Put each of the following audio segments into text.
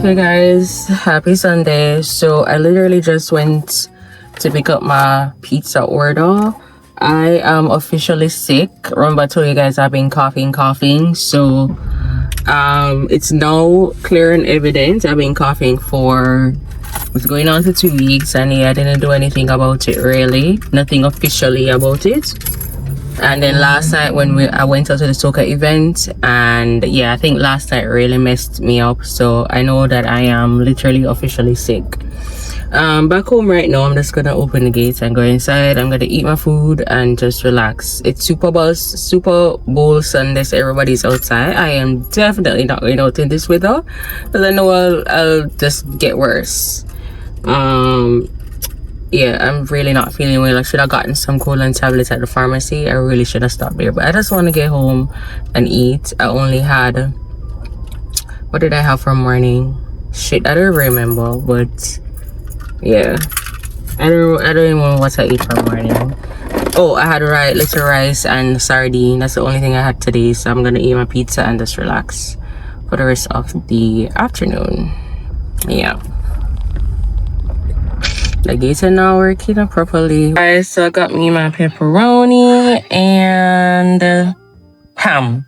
Hey guys, happy Sunday. So I literally just went to pick up my pizza order. I am officially sick. Remember I told you guys I've been coughing. So it's now clear and evident. I've been coughing for it's going on to 2 weeks, and yeah, I didn't do anything about it really. Nothing officially about it. And then last night when I went out to the soca event, and yeah, I think last night really messed me up. So I know that I am literally officially sick. Back home right now, I'm just gonna open the gates and go inside. I'm gonna eat my food and just relax. It's Super Bowl Sunday, so everybody's outside. I am definitely not going out in this weather because I know I'll just get worse. Yeah, I'm really not feeling well. I should have gotten some coolant tablets at the pharmacy. I really should have stopped there, but I just want to get home and eat. I only had, what did I have for morning? Shit, I don't remember, but yeah, I don't even know what I ate for morning. Oh, I had little rice and sardine. That's the only thing I had today, so I'm gonna eat my pizza and just relax for the rest of the afternoon. Yeah. The gates are now working properly. Guys, so I got me my pepperoni and ham.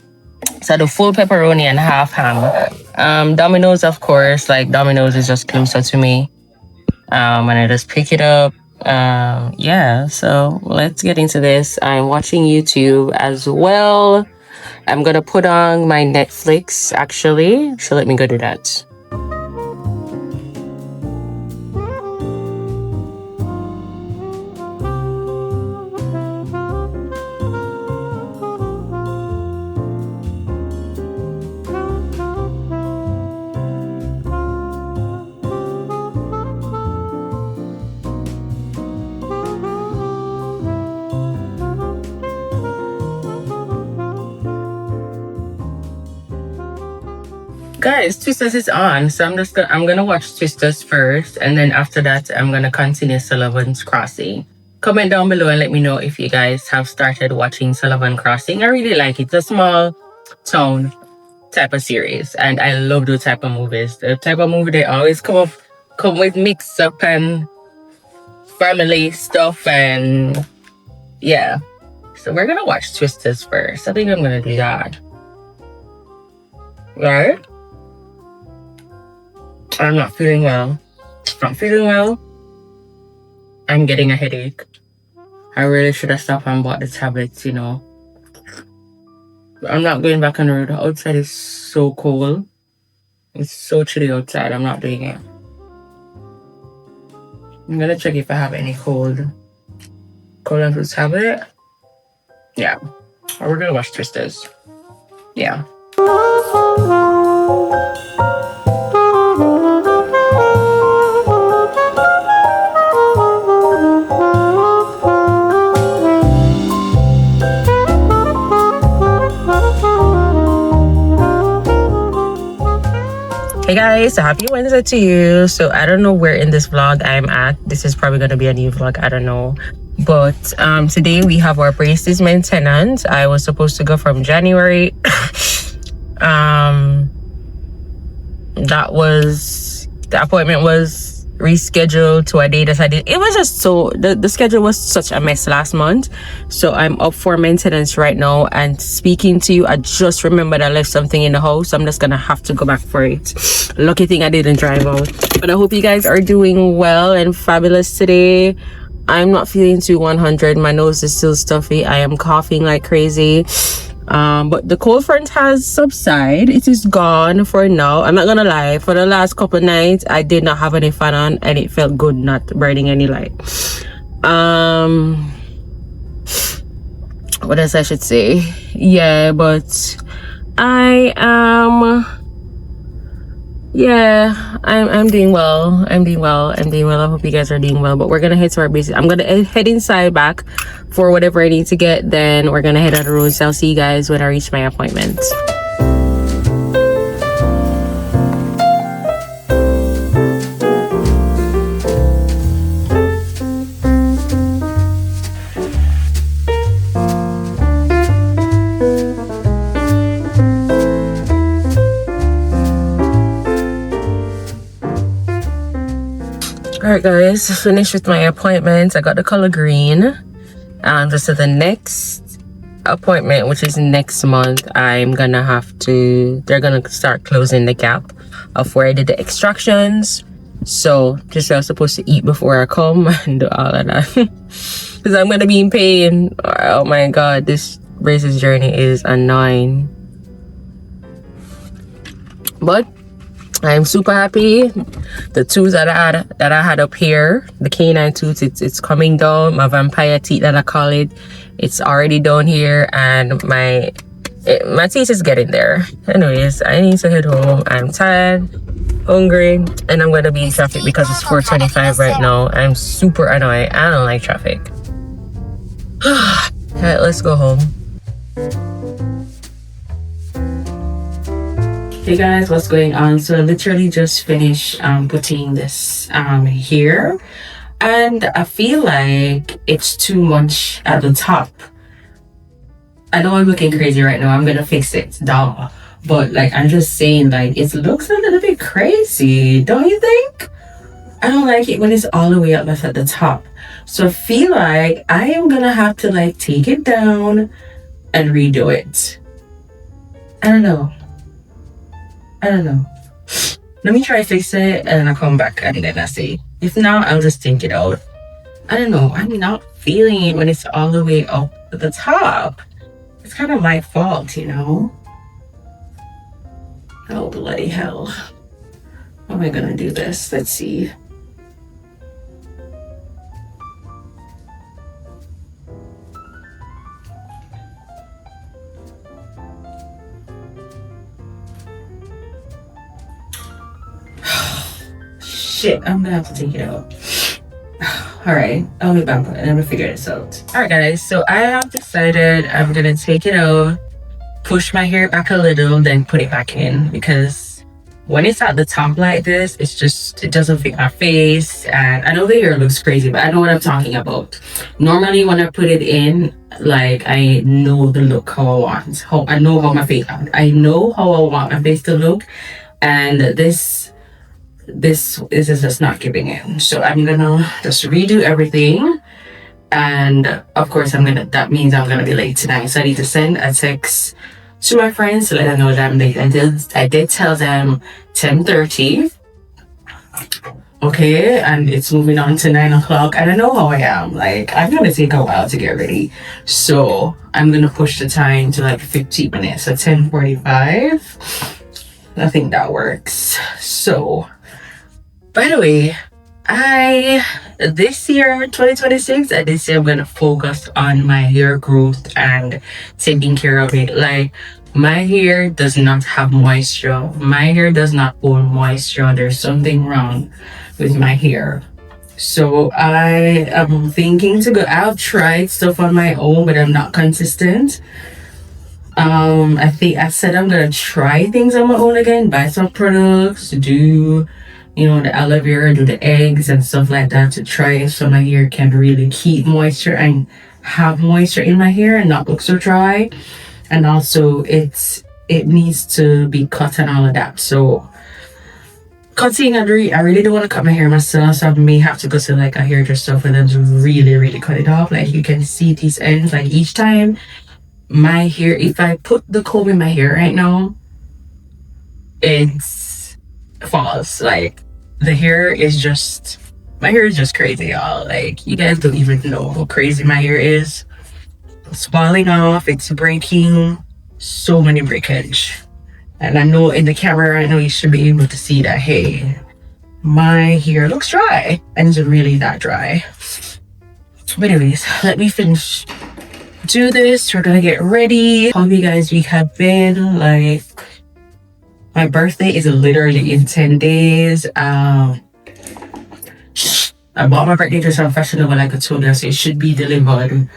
So the full pepperoni and half ham. Domino's, of course, like Domino's is just closer to me. And I just pick it up. Yeah, so let's get into this. I'm watching YouTube as well. I'm gonna put on my Netflix actually. So let me go do that. Guys, Twisters is on, so I'm gonna watch Twisters first, and then after that I'm gonna continue Sullivan's Crossing. Comment down below and let me know if you guys have started watching Sullivan Crossing. I really like it. It's a small town type of series, and I love those type of movies. The type of movie they always come with mix up and family stuff, and yeah. So we're gonna watch Twisters first. I think I'm gonna do that. Right? I'm not feeling well. I'm getting a headache. I really should have stopped and bought the tablets, you know. But I'm not going back on the road. The outside is so cold. It's so chilly outside. I'm not doing it. I'm gonna check if I have any cold and flu tablet. Yeah. Or we're gonna watch Twisters. Yeah. Hey guys, happy Wednesday to you. So I don't know where in this vlog I'm at. This is probably going to be a new vlog, I don't know. But today we have our braces maintenance. I was supposed to go from January. The appointment was rescheduled to a day that I did. It was just so the schedule was such a mess last month. So I'm up for maintenance right now, and speaking to you, I just remembered I left something in the house. I'm just gonna have to go back for it. Lucky thing I didn't drive out. But I hope you guys are doing well and fabulous today. I'm not feeling too 100. My nose is still stuffy. I am coughing like crazy. But the cold front has subsided. It is gone for now. I'm not gonna lie, for the last couple of nights I did not have any fan on, and it felt good not burning any light. What else I should say? Yeah, but I am I'm doing well. I hope you guys are doing well. But we're gonna head to our basic. I'm gonna head inside back for whatever I need to get. Then we're gonna head on the road. So I'll see you guys when I reach my appointment. Alright guys, finished with my appointments. I got the color green. Just to the next appointment, which is next month, I'm gonna have to, they're gonna start closing the gap of where I did the extractions. So just I was supposed to eat before I come and do all of that. Because I'm gonna be in pain. Oh my god, this braces journey is annoying. But I'm super happy. The tooth that I had up here, the canine tooth, it's coming down. My vampire teeth that I call it, it's already down here, and my teeth is getting there. Anyways, I need to head home. I'm tired, hungry, and I'm gonna be in traffic because it's 4:25 right now. I'm super annoyed. I don't like traffic. Alright, let's go home. Hey guys, what's going on? So I literally just finished putting this here, and I feel like it's too much at the top. I know I'm looking crazy right now. I'm gonna fix it, duh. But like, I'm just saying, like, it looks a little bit crazy, don't you think? I don't like it when it's all the way up at the top. So I feel like I am gonna have to like take it down and redo it. I don't know. Let me try to fix it and then I'll come back and then I see. If not, I'll just think it out. I don't know. I'm not feeling it when it's all the way up at the top. It's kind of my fault, you know? Oh, bloody hell. How am I gonna do this? Let's see. Shit, I'm gonna have to take it out. Alright, I'll be back and I'm gonna figure this out. Alright guys, so I have decided I'm gonna take it out, push my hair back a little, then put it back in, because when it's at the top like this, it's just, it doesn't fit my face. And I know the hair looks crazy, but I know what I'm talking about. Normally when I put it in, like, I know the look how I want. I know how I want my face to look, and this is just not giving it. So I'm gonna just redo everything, and of course that means I'm gonna be late tonight. So I need to send a text to my friends to let them know that I'm late. I did tell them 10:30. Okay, and it's moving on to 9 o'clock, and I know how I am. Like, I'm gonna take a while to get ready, so I'm gonna push the time to like 15 minutes, so 10:45. I think that works. So by the way, this year 2026, I'm gonna focus on my hair growth and taking care of it. Like, my hair does not have moisture. My hair does not hold moisture. There's something wrong with my hair. So I am thinking to go. I've tried stuff on my own, but I'm not consistent. I think I said I'm gonna try things on my own again, buy some products, do, you know, the aloe vera, do the eggs and stuff like that, to try if some of my hair can really keep moisture and have moisture in my hair and not look so dry. And also it needs to be cut and all of that. So cutting, I really don't want to cut my hair myself, so I may have to go to like a hairdresser for them to really cut it off. Like, you can see these ends, like each time my hair, if I put the comb in my hair right now, it's falls. Like, my hair is just crazy, y'all. Like, you guys don't even know how crazy my hair is. It's falling off, it's breaking, so many breakage. And I know in the camera right now you should be able to see that, hey, my hair looks dry, and it's really that dry. But anyways, let me finish do this. We're gonna get ready. How you guys we have been? Like, my birthday is literally in 10 days. I bought my birthday dress on Fashion Nova, like I told you, so it should be delivered.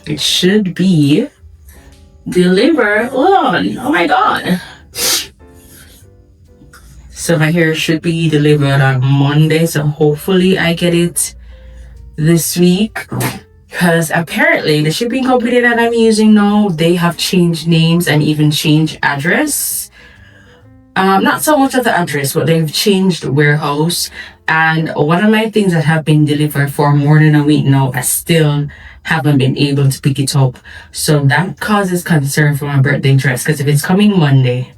It should be delivered. Oh my god. So my hair should be delivered on Monday, so hopefully I get it this week. Because apparently the shipping company that I'm using now, they have changed names and even changed address. Not so much of the address, but they've changed the warehouse. And one of my things that have been delivered for more than a week now, I still haven't been able to pick it up. So that causes concern for my birthday dress. Because if it's coming Monday,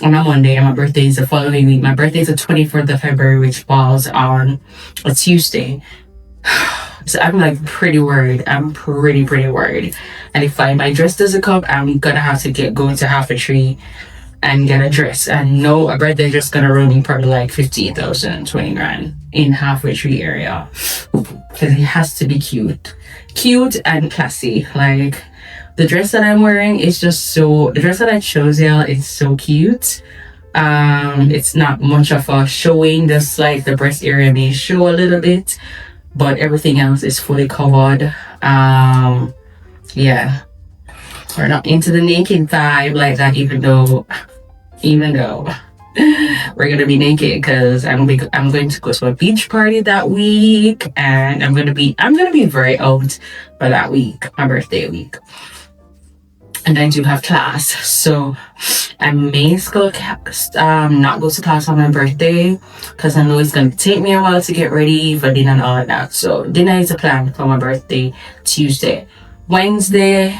on a Monday, and my birthday is the following week. My birthday is the 24th of February, which falls on a Tuesday. So I'm like pretty worried. I'm pretty worried. And if my dress doesn't come, I'm gonna have to go into Half a Tree and get a dress. And no, a birthday dress gonna run me probably like 15,000, 20 grand in Half a Tree area. Because it has to be cute and classy. Like, the dress that I'm wearing is just so, the dress that I chose, y'all, is so cute. It's not much of a showing, just like the breast area may show a little bit, but everything else is fully covered. Yeah, we're not into the naked vibe like that, even though we're gonna be naked because I'm going to go to a beach party that week, and I'm gonna be very out for that week, my birthday week. And I do have class, so I may still not go to class on my birthday because I know it's gonna take me a while to get ready for dinner and all of that. So dinner is a plan for my birthday Tuesday. Wednesday,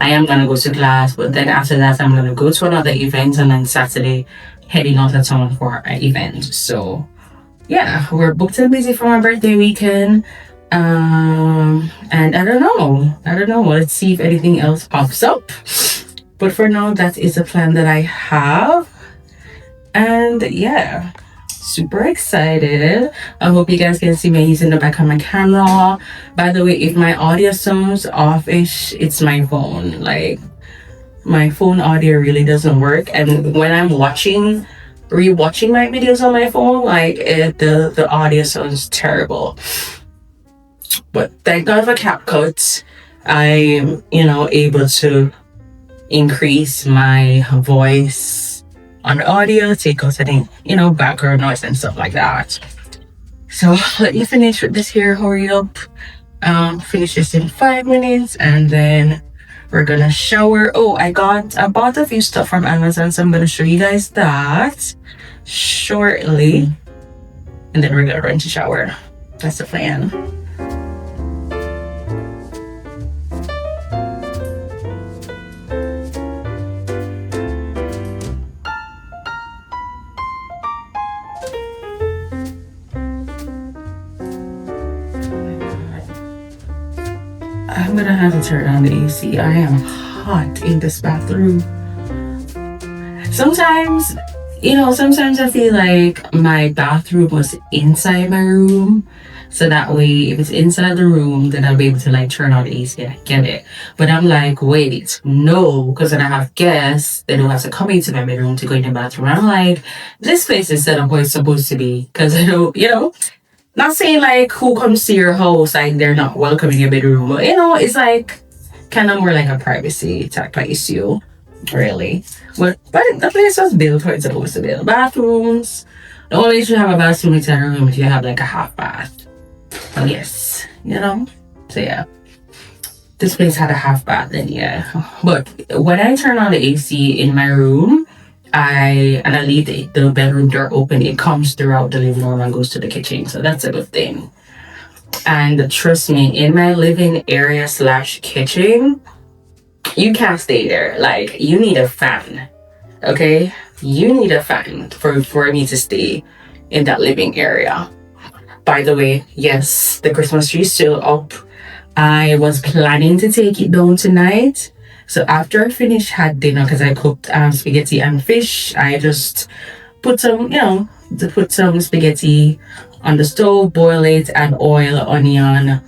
I am gonna go to class, but then after that, I'm gonna go to another event, and then Saturday, heading out of town for an event. So yeah, we're booked and busy for my birthday weekend. And I don't know. Let's see if anything else pops up. But for now, that is a plan that I have. And yeah, super excited. I hope you guys can see me using the back of my camera. By the way, if my audio sounds offish, it's my phone. Like, my phone audio really doesn't work. And when I'm rewatching my videos on my phone, like, the audio sounds terrible. But thank God for CapCut, I'm, able to increase my voice on audio, take out any, background noise and stuff like that. So let me finish with this here, hurry up. Finish this in 5 minutes, and then we're gonna shower. Oh, I bought a few stuff from Amazon, so I'm gonna show you guys that shortly. And then we're gonna run to shower. That's the plan. I'm gonna have to turn on the AC. I am hot in this bathroom. Sometimes I feel like my bathroom was inside my room. So that way, if it's inside the room, then I'll be able to like turn on the AC and I get it. But I'm like, wait, no, because then I have guests. They don't have to come into my bedroom to go in the bathroom. I'm like, this place is set up where it's supposed to be. Because I don't, not saying like who comes to your house, like they're not welcome in your bedroom. But, it's like kind of more like a privacy type issue, really. But the place was built where it's supposed to be. Bathrooms. The only issue you have a bathroom inside a room if you have like a half bath. Oh yes, So yeah, this place had a half bath then, yeah. But when I turn on the AC in my room, I leave the bedroom door open, it comes throughout the living room and goes to the kitchen. So that's a good thing. And trust me, in my living area / kitchen, you can't stay there. Like, you need a fan. Okay? You need a fan for me to stay in that living area. By the way, yes, the Christmas tree is still up. I was planning to take it down tonight. So after I finished had dinner, because I cooked spaghetti and fish, I just put some spaghetti on the stove, boil it, add oil, onion,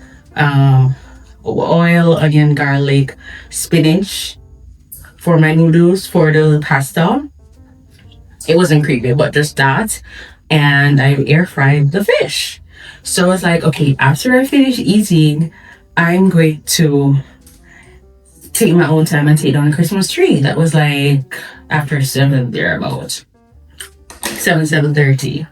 garlic, spinach for my noodles, for the pasta. It wasn't creepy, but just that. And I air fried the fish. So I was like, okay, after I finish eating, I'm going to take my own time and take down the Christmas tree. That was like after 7 there, about 7:30.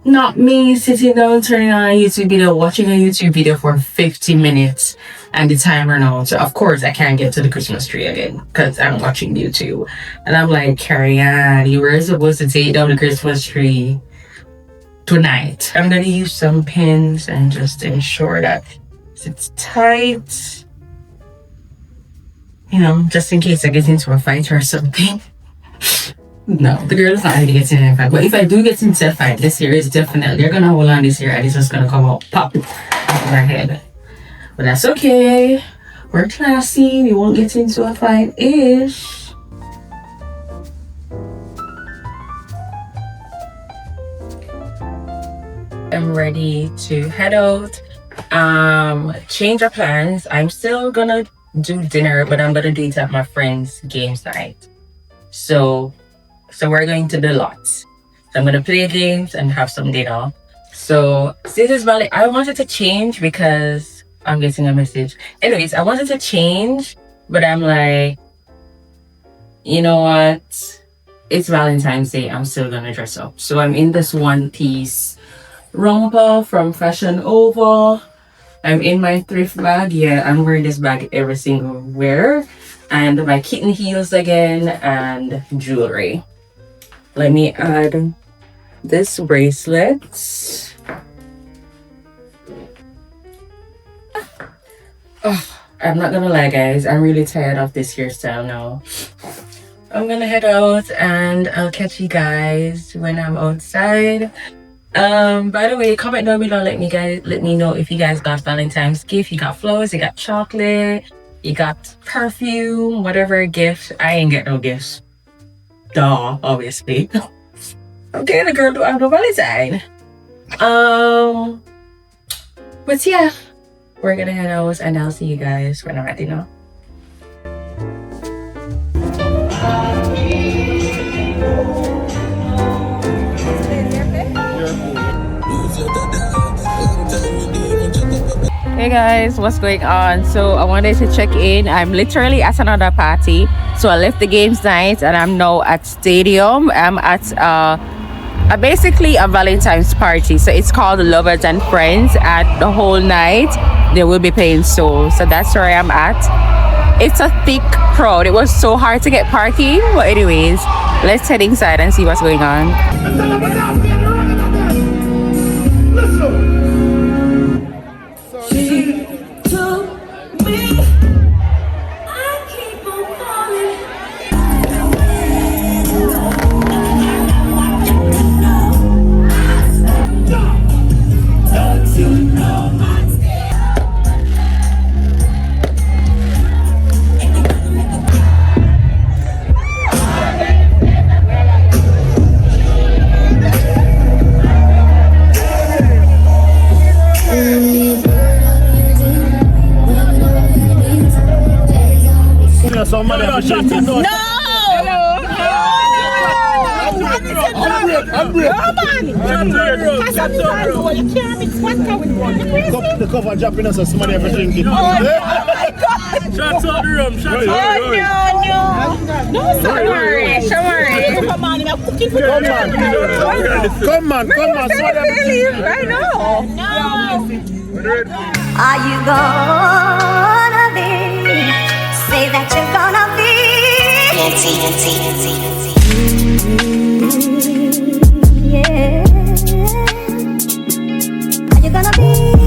Not me sitting down, turning on a YouTube video, watching a YouTube video for 50 minutes and the timer now. So of course I can't get to the Christmas tree again because I'm watching YouTube. And I'm like, Kerrian, you were supposed to take down the Christmas tree. tonight. I'm gonna use some pins and just ensure that it's tight. You know, just in case I get into a fight or something. No, the girl is not really getting in a fight. But if I do get into a fight, this year is definitely, they're gonna hold on this year and it's just gonna come out, pop out of my head. But that's okay. We're classy, we won't get into a fight-ish. I'm ready to head out. Change of plans. I'm still gonna do dinner, but I'm gonna do it at my friend's game night. So we're going to the lots. So I'm gonna play games and have some dinner. So this is valid. I wanted to change because I'm getting a message. Anyways, I wanted to change, but I'm like, you know what? It's Valentine's Day. I'm still gonna dress up. So I'm in this one-piece romper from Fashion Over. I'm in my thrift bag. Yeah, I'm wearing this bag every single wear. And my kitten heels again and jewelry. Let me add this bracelet. Oh, I'm not gonna lie guys, I'm really tired of this hairstyle now. I'm gonna head out and I'll catch you guys when I'm outside. By the way, comment down below, let me know if you guys got Valentine's gift. You got flowers, you got chocolate, you got perfume, whatever gift. I ain't get no gifts. Duh, obviously. Okay, the girl don't have no Valentine. But yeah, we're gonna head out and I'll see you guys when I'm at dinner. Hey guys, what's going on? So I wanted to check in. I'm literally at another party. So I left the games night and I'm now at stadium. I'm at basically a Valentine's party. So it's called Lovers and Friends. At the whole night they will be playing soul. So that's where I'm at. It's a thick crowd. It was so hard to get parking. But anyways, let's head inside and see what's going on. The cover dropping us, so somebody ever drink it. Oh my God! Shots on the room, shots on the room. No, don't worry. Come on, I'm cooking for you. Come on. I know. No. Are you gonna be? Say that you're gonna be. Yeah. Are you gonna be?